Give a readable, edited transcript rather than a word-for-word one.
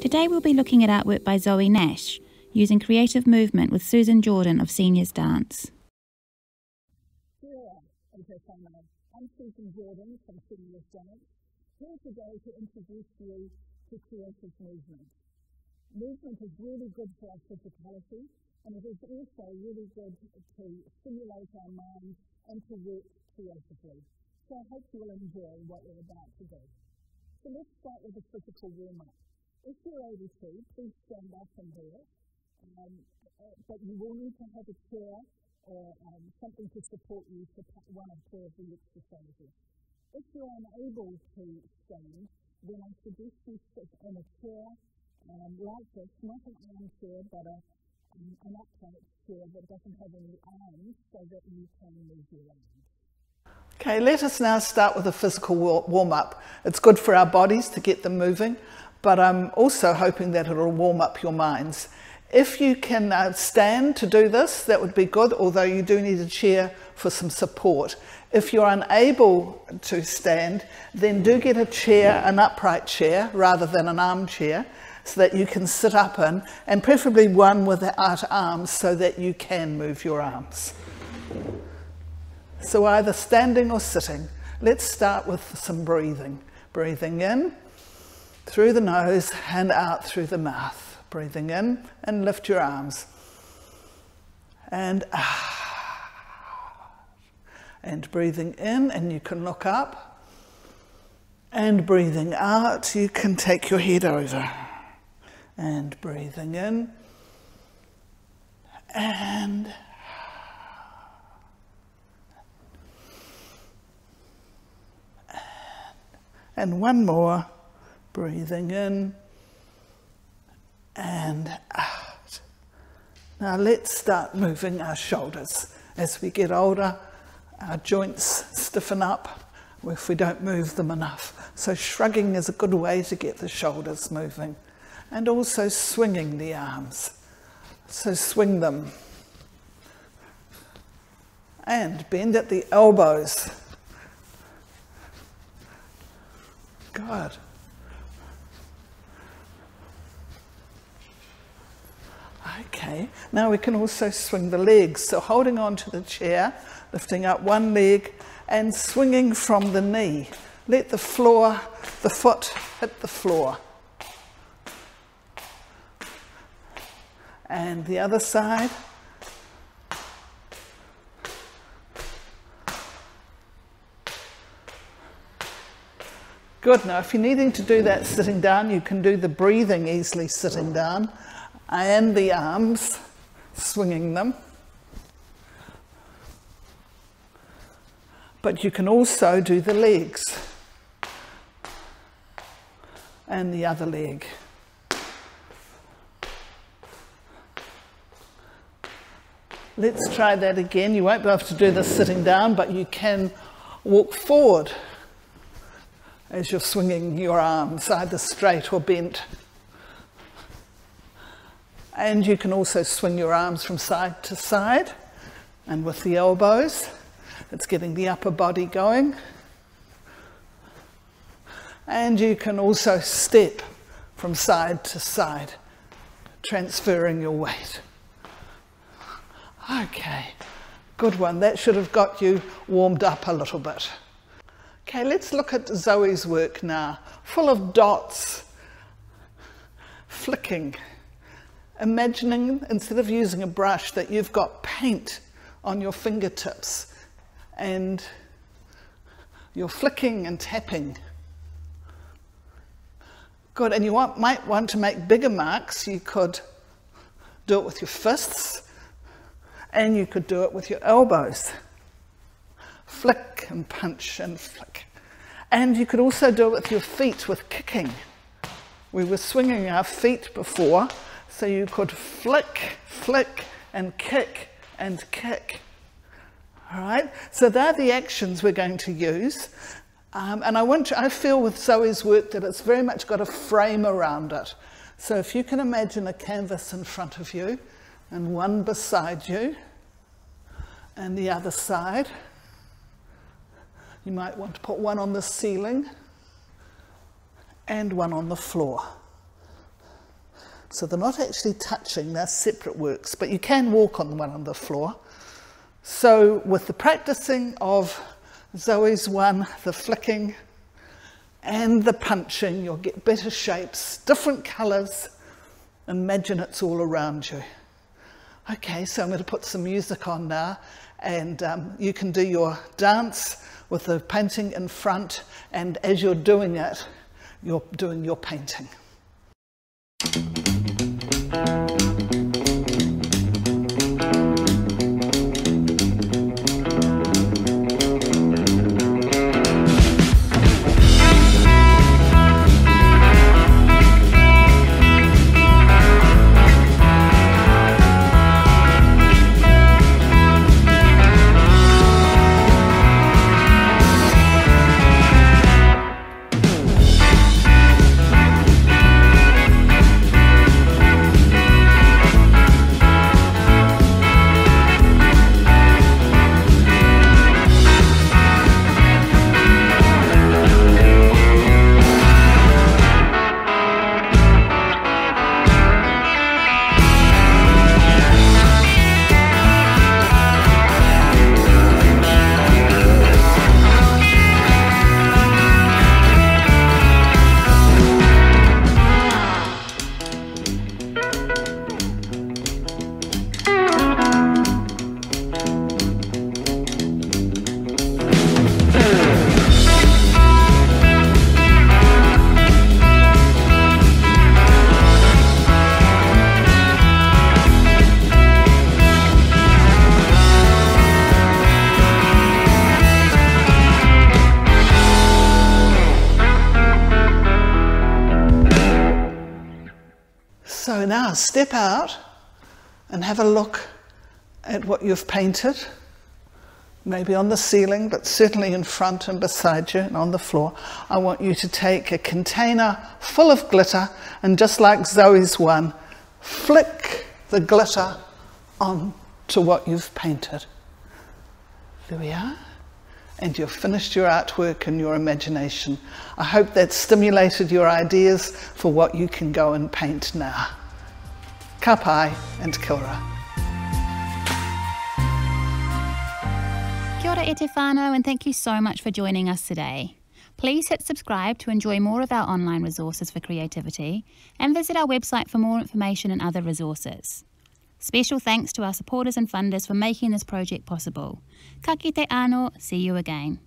Today we'll be looking at artwork by Zoe Nash, using creative movement with Susan Jordan of Seniors Dance. I'm Susan Jordan from Seniors Dance, here today to introduce you to creative movement. Movement is really good for our physicality, and it is also really good to stimulate our minds and to work creatively. So I hope you'll enjoy what we're about to do. So let's start with a physical warm-up. If you're able to, please stand up and do it. But you will need to have a chair or something to support you for one or two of the exercises. If you're unable to stand, then I suggest you sit in a chair like this, not an armchair, but an upright chair that doesn't have any arms so that you can move your arms. Okay, let us now start with a physical warm-up. It's good for our bodies to get them moving, but I'm also hoping that it'll warm up your minds. If you can stand to do this, that would be good, although you do need a chair for some support. If you're unable to stand, then do get a chair, an upright chair, rather than an armchair, so that you can sit up in, and preferably one without arms so that you can move your arms. So either standing or sitting. Let's start with some breathing. Breathing in through the nose and out through the mouth. Breathing in and lift your arms. And out. And breathing in, and you can look up. And breathing out, you can take your head over. And breathing in. And one more, breathing in and out. Now let's start moving our shoulders. As we get older, our joints stiffen up if we don't move them enough. So shrugging is a good way to get the shoulders moving. And also swinging the arms. So swing them. And bend at the elbows. Good. Okay, now we can also swing the legs. So holding on to the chair, lifting up one leg and swinging from the knee. Let the foot hit the floor. And the other side. Good. Now if you're needing to do that sitting down, you can do the breathing easily sitting down and the arms, swinging them. But you can also do the legs and the other leg. Let's try that again. You won't be able to do this sitting down, but you can walk forward as you're swinging your arms, either straight or bent. And you can also swing your arms from side to side, and with the elbows, it's getting the upper body going. And you can also step from side to side, transferring your weight. Okay, good one. That should have got you warmed up a little bit. Okay, let's look at Zoe's work now. Full of dots, flicking. Imagining, instead of using a brush, that you've got paint on your fingertips and you're flicking and tapping. Good, and you might want to make bigger marks. You could do it with your fists and you could do it with your elbows. Flick and punch and flick. And you could also do it with your feet, with kicking. We were swinging our feet before, so you could flick, flick, and kick, and kick. All right, so they're the actions we're going to use. And I feel with Zoe's work that it's very much got a frame around it. So if you can imagine a canvas in front of you, and one beside you, and the other side. You might want to put one on the ceiling and one on the floor. So they're not actually touching, they're separate works, but you can walk on the one on the floor. So with the practicing of Zoe's one, the flicking and the punching, you'll get better shapes, different colours. Imagine it's all around you. Okay, so I'm going to put some music on now, and you can do your dance with the painting in front, and as you're doing it, you're doing your painting. So now step out and have a look at what you've painted, maybe on the ceiling, but certainly in front and beside you and on the floor. I want you to take a container full of glitter and, just like Zoe's one, flick the glitter onto what you've painted. There we are. And you've finished your artwork and your imagination. I hope that stimulated your ideas for what you can go and paint now. Ka pai and kia ora. Kia ora e te whānau, and thank you so much for joining us today. Please hit subscribe to enjoy more of our online resources for creativity, and visit our website for more information and other resources. Special thanks to our supporters and funders for making this project possible. Ka kite anō, see you again.